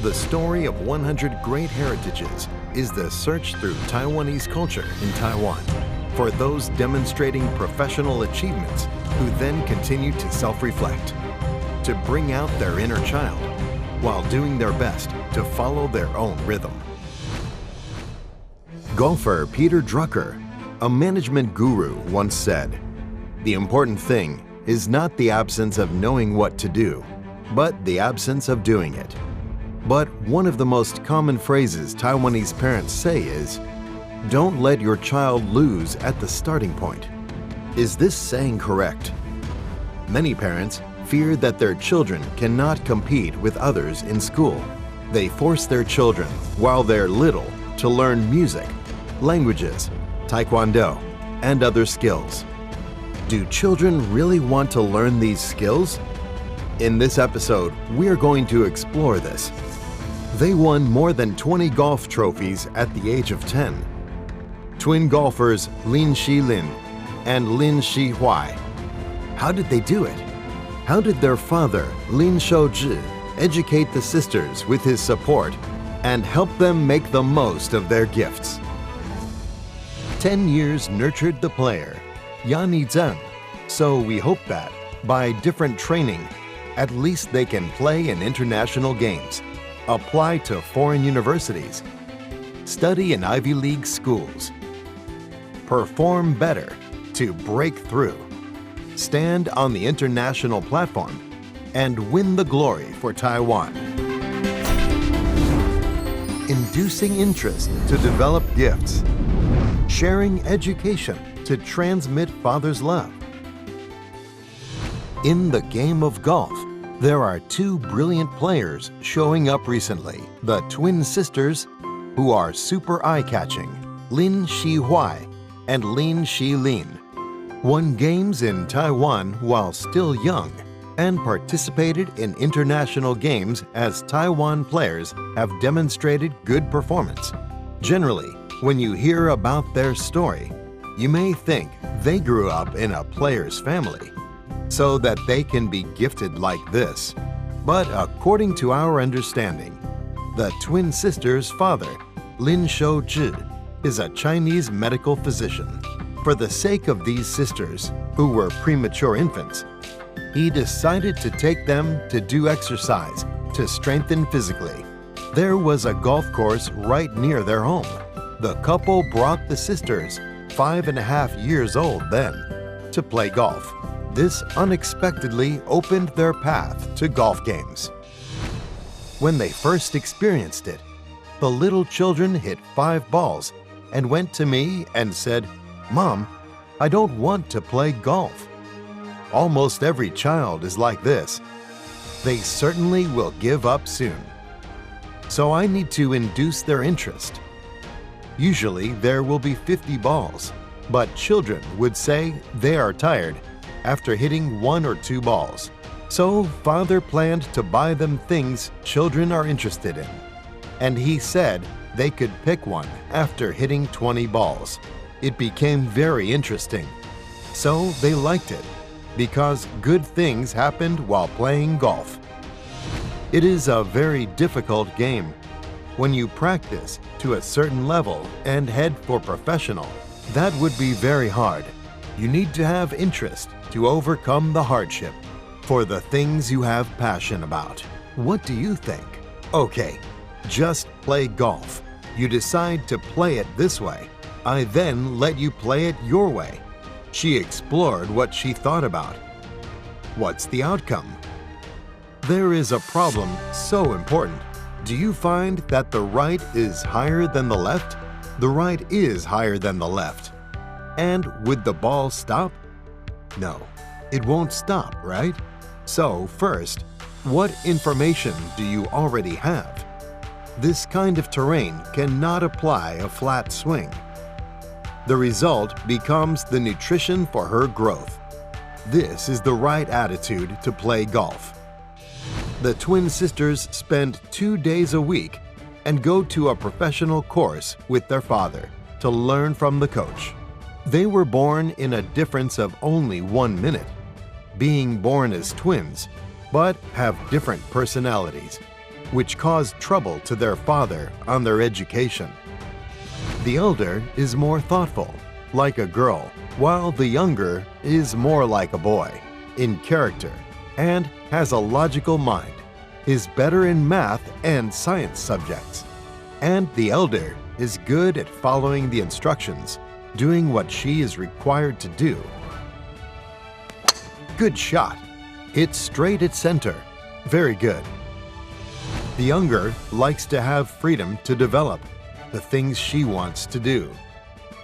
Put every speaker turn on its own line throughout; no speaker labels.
The story of 100 great heritages is the search through Taiwanese culture in Taiwan for those demonstrating professional achievements who then continue to self-reflect, to bring out their inner child while doing their best to follow their own rhythm. Golfer Peter Drucker, a management guru, once said, "The important thing is not the absence of knowing what to do, but the absence of doing it." But one of the most common phrases Taiwanese parents say is, "Don't let your child lose at the starting point." Is this saying correct? Many parents fear that their children cannot compete with others in school. They force their children, while they're little, to learn music, languages, taekwondo, and other skills. Do children really want to learn these skills? In this episode, we're going to explore this. They won more than 20 golf trophies at the age of 10. Twin golfers Lin Shilin and Lin Shihuai. How did they do it? How did their father, Lin Shouzhi, educate the sisters with his support and help them make the most of their gifts? 10 years nurtured the player, Yani Zheng, so we hope that, by different training, at least they can play in international games, apply to foreign universities, study in Ivy League schools, perform better to break through, stand on the international platform, and win the glory for Taiwan. Inducing interest to develop gifts, sharing education to transmit father's love. In the game of golf, there are two brilliant players showing up recently, the twin sisters, who are super eye-catching, Lin Shihuai and Lin Shilin, won games in Taiwan while still young and participated in international games as Taiwan players have demonstrated good performance. Generally, when you hear about their story, you may think they grew up in a player's family, so that they can be gifted like this. But according to our understanding, the twin sisters' father, Lin Shouzhi, is a Chinese medical physician. For the sake of these sisters, who were premature infants, he decided to take them to do exercise to strengthen physically. There was a golf course right near their home. The couple brought the sisters, 5.5 years old then, to play golf. This unexpectedly opened their path to golf games. When they first experienced it, the little children hit 5 balls and went to me and said, "Mom, I don't want to play golf." Almost every child is like this. They certainly will give up soon. So I need to induce their interest. Usually there will be 50 balls, but children would say they are tired after hitting 1 or 2 balls. So father planned to buy them things children are interested in. And he said they could pick one after hitting 20 balls. It became very interesting. So they liked it, because good things happened while playing golf. It is a very difficult game. When you practice to a certain level and head for professional, that would be very hard. You need to have interest to overcome the hardship for the things you have passion about. What do you think? Okay, just play golf. You decide to play it this way. I then let you play it your way. She explored what she thought about. What's the outcome? There is a problem so important. Do you find that the right is higher than the left? The right is higher than the left. And would the ball stop? No, it won't stop, right? So first, what information do you already have? This kind of terrain cannot apply a flat swing. The result becomes the nutrition for her growth. This is the right attitude to play golf. The twin sisters spend 2 days a week and go to a professional course with their father to learn from the coach. They were born in a difference of only 1 minute, being born as twins, but have different personalities. which caused trouble to their father on their education. The elder is more thoughtful, like a girl, while the younger is more like a boy in character and has a logical mind, is better in math and science subjects. And the elder is good at following the instructions, doing what she is required to do. Good shot! Hit straight at center. Very good. The younger likes to have freedom to develop the things she wants to do.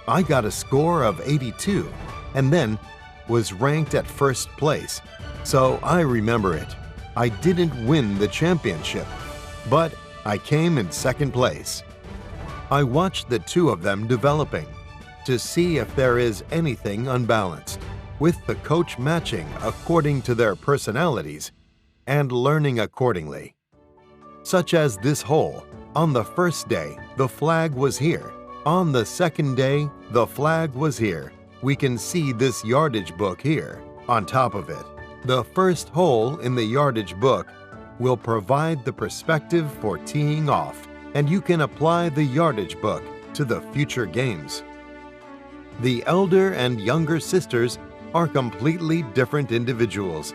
I got a score of 82 and then was ranked at first place, so I remember it. I didn't win the championship, but I came in second place. I watched the two of them developing to see if there is anything unbalanced, with the coach matching according to their personalities and learning accordingly. Such as this hole. On the first day, the flag was here. On the second day, the flag was here. We can see this yardage book here on top of it. The first hole in the yardage book will provide the perspective for teeing off, and you can apply the yardage book to the future games. The elder and younger sisters are completely different individuals,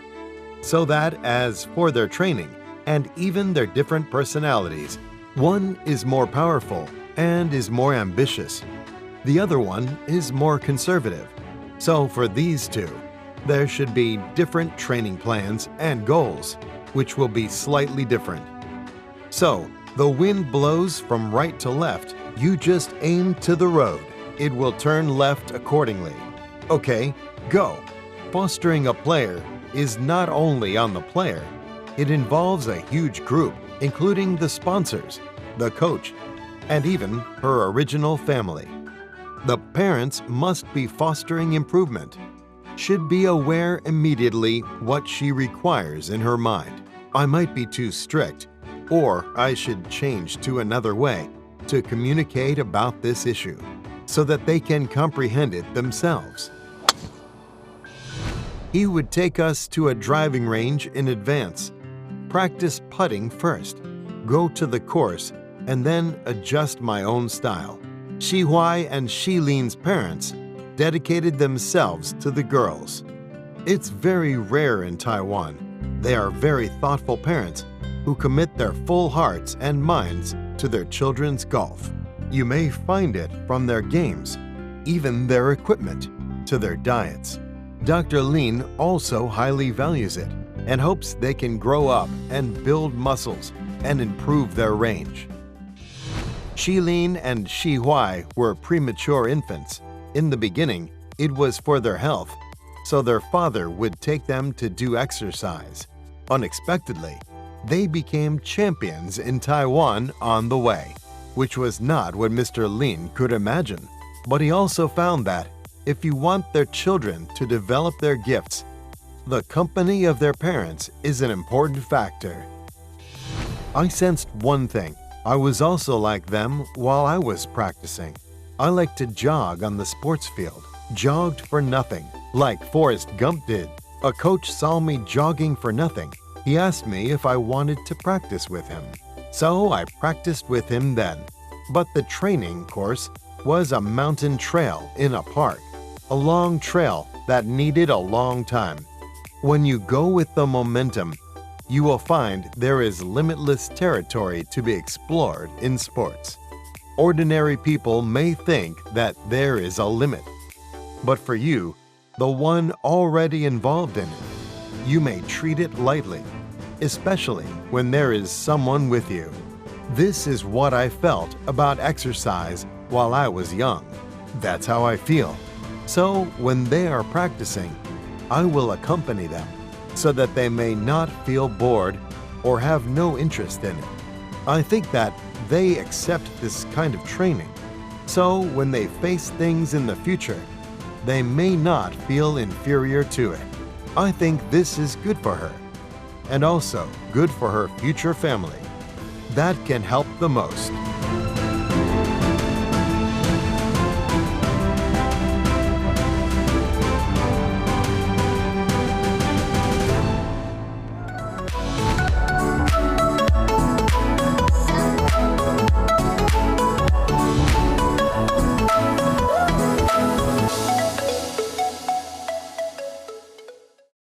so that as for their training and even their different personalities, one is more powerful and is more ambitious. The other one is more conservative. So for these two, there should be different training plans and goals, which will be slightly different. So, the wind blows from right to left. You just aim to the road. It will turn left accordingly. Okay, go. Fostering a player is not only on the player, it involves a huge group, including the sponsors, the coach, and even her original family. The parents must be fostering improvement, should be aware immediately what she requires in her mind. I might be too strict, or I should change to another way to communicate about this issue so that they can comprehend it themselves. He would take us to a driving range in advance, practice putting first, go to the course, and then adjust my own style. Shihui and Shilин's parents dedicated themselves to the girls. It's very rare in Taiwan. They are very thoughtful parents who commit their full hearts and minds to their children's golf. You may find it from their games, even their equipment, to their diets. Dr. Lin also highly values it and hopes they can grow up and build muscles and improve their range. Shilin and Shihui were premature infants. In the beginning, it was for their health, so their father would take them to do exercise. Unexpectedly, they became champions in Taiwan on the way, which was not what Mr. Lin could imagine. But he also found that if you want their children to develop their gifts, the company of their parents is an important factor. I sensed one thing. I was also like them while I was practicing. I like to jog on the sports field, jogged for nothing, like Forrest Gump did. A coach saw me jogging for nothing. He asked me if I wanted to practice with him. So I practiced with him then. But the training course was a mountain trail in a park, a long trail that needed a long time. When you go with the momentum, you will find there is limitless territory to be explored in sports. Ordinary people may think that there is a limit, but for you, the one already involved in it, you may treat it lightly, especially when there is someone with you. This is what I felt about exercise while I was young. That's how I feel. So when they are practicing, I will accompany them so that they may not feel bored or have no interest in it. I think that they accept this kind of training, so when they face things in the future, they may not feel inferior to it. I think this is good for her, and also good for her future family. That can help the most.